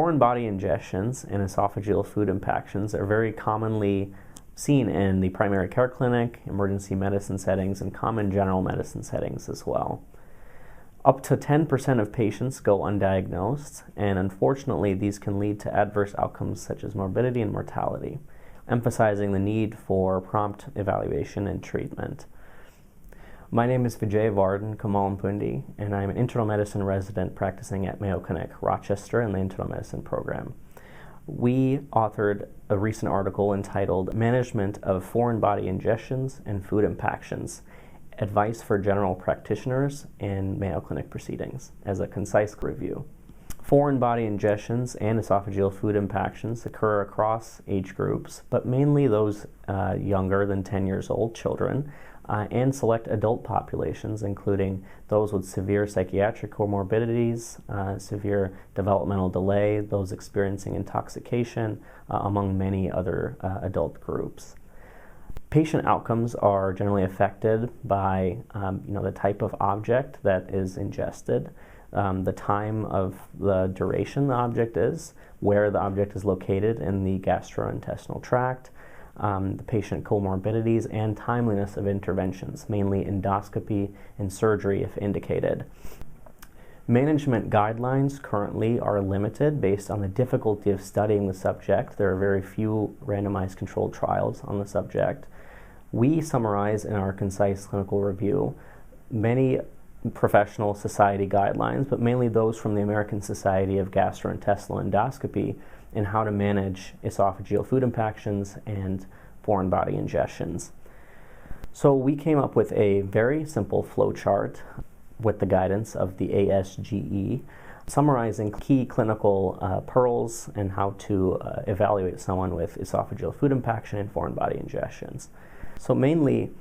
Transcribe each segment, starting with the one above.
Foreign body ingestions and esophageal food impactions are very commonly seen in the primary care clinic, emergency medicine settings, and common general medicine settings as well. Up to 10% of patients go undiagnosed, and unfortunately these can lead to adverse outcomes such as morbidity and mortality, emphasizing the need for prompt evaluation and treatment. My name is Vijay Vardhan Kamalmpundi, and I'm an internal medicine resident practicing at Mayo Clinic, Rochester in the internal medicine program. We authored a recent article entitled Management of Foreign Body Ingestions and Food Impactions, Advice for General Practitioners in Mayo Clinic Proceedings, as a concise review. Foreign body ingestions and esophageal food impactions occur across age groups, but mainly those younger than 10 years old, children, and select adult populations, including those with severe psychiatric comorbidities, severe developmental delay, those experiencing intoxication, among many other adult groups. Patient outcomes are generally affected by the type of object that is ingested, the time of the duration the object is, where the object is located in the gastrointestinal tract, the patient comorbidities, and timeliness of interventions, mainly endoscopy and surgery if indicated. Management guidelines currently are limited based on the difficulty of studying the subject. There are very few randomized controlled trials on the subject. We summarize in our concise clinical review many professional society guidelines, but mainly those from the American Society of Gastrointestinal Endoscopy in how to manage esophageal food impactions and foreign body ingestions. So we came up with a very simple flow chart with the guidance of the ASGE, summarizing key clinical pearls and how to evaluate someone with esophageal food impaction and foreign body ingestions. So mainly,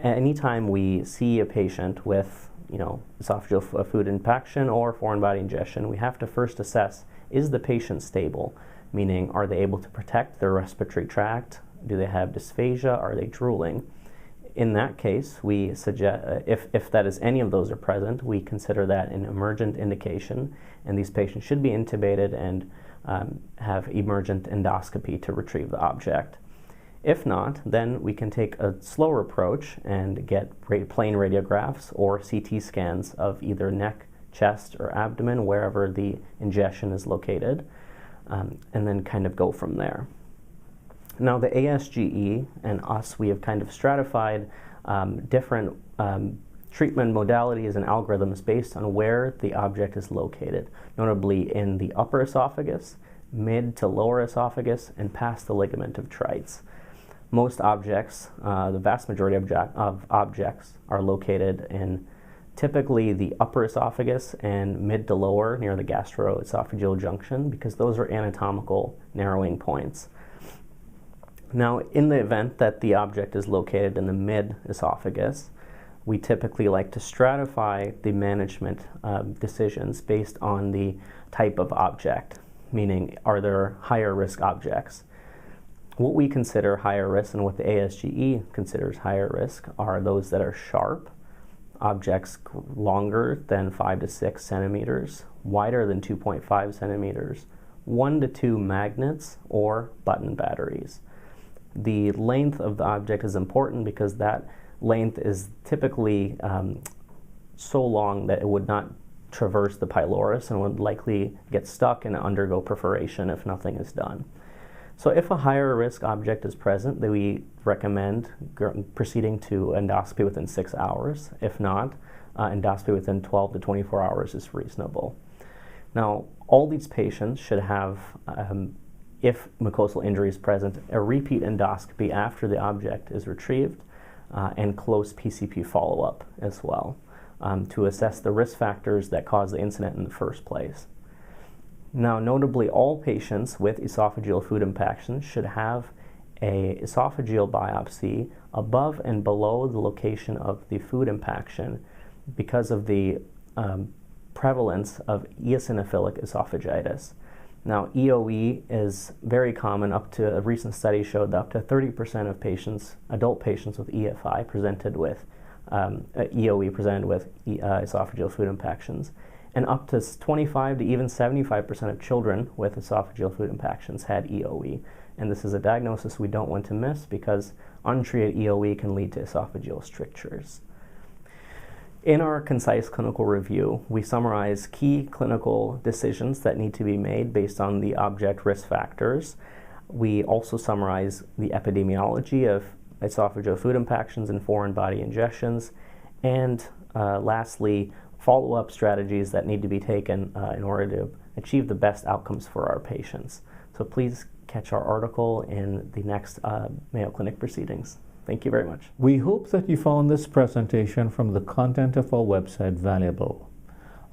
anytime we see a patient with esophageal food impaction or foreign body ingestion, we have to first assess, is the patient stable? Meaning, are they able to protect their respiratory tract? Do they have dysphagia? Are they drooling? In that case, we suggest, if that is any of those are present, we consider that an emergent indication, and these patients should be intubated and have emergent endoscopy to retrieve the object. If not, then we can take a slower approach and get plain radiographs or CT scans of either neck, chest, or abdomen, wherever the ingestion is located, and then kind of go from there. Now, the ASGE and us, we have kind of stratified different treatment modalities and algorithms based on where the object is located, notably in the upper esophagus, mid to lower esophagus, and past the ligament of Treitz. Most objects, the vast majority of objects, are located in typically the upper esophagus and mid to lower near the gastroesophageal junction, because those are anatomical narrowing points. Now, in the event that the object is located in the mid esophagus, we typically like to stratify the management decisions based on the type of object, meaning are there higher risk objects. What we consider higher risk and what the ASGE considers higher risk are those that are sharp, objects longer than 5 to 6 centimeters, wider than 2.5 centimeters, 1 to 2 magnets, or button batteries. The length of the object is important because that length is typically so long that it would not traverse the pylorus and would likely get stuck and undergo perforation if nothing is done. So if a higher risk object is present, then we recommend proceeding to endoscopy within 6 hours. If not, endoscopy within 12 to 24 hours is reasonable. Now, all these patients should have, if mucosal injury is present, a repeat endoscopy after the object is retrieved and close PCP follow-up as well to assess the risk factors that cause the incident in the first place. Now, notably, all patients with esophageal food impaction should have a esophageal biopsy above and below the location of the food impaction because of the prevalence of eosinophilic esophagitis. Now, EOE is very common. A recent study showed that up to 30% of patients, adult patients with EFI, presented with EOE presented with esophageal food impactions. and up to 25 to even 75% of children with esophageal food impactions had EOE. And this is a diagnosis we don't want to miss because untreated EOE can lead to esophageal strictures. In our concise clinical review, we summarize key clinical decisions that need to be made based on the object risk factors. We also summarize the epidemiology of esophageal food impactions and foreign body ingestions, and lastly, follow-up strategies that need to be taken in order to achieve the best outcomes for our patients. So please catch our article in the next Mayo Clinic Proceedings. Thank you very much. We hope that you found this presentation from the content of our website valuable.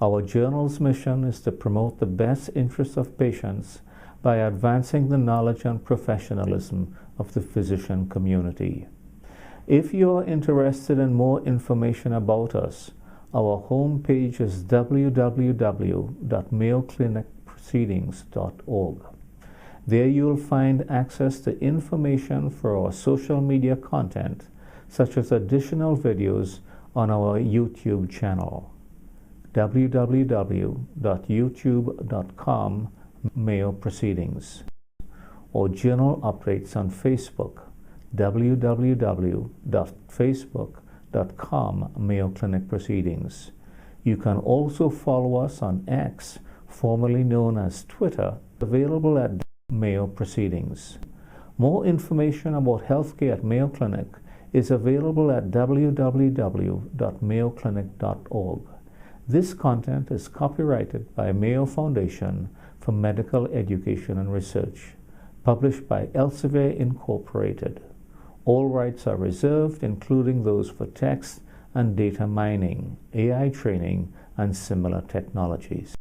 Our journal's mission is to promote the best interests of patients by advancing the knowledge and professionalism of the physician community. If you are interested in more information about us, our homepage is www.mayoclinicproceedings.org. There you'll find access to information for our social media content, such as additional videos on our YouTube channel, www.youtube.com Mayo Proceedings, or journal updates on Facebook, www.facebook.com Mayo Clinic Proceedings. You can also follow us on X, formerly known as Twitter, available at Mayo Proceedings. More information about healthcare at Mayo Clinic is available at www.mayoclinic.org. This content is copyrighted by Mayo Foundation for Medical Education and Research, published by Elsevier Incorporated. All rights are reserved, including those for text and data mining, AI training, and similar technologies.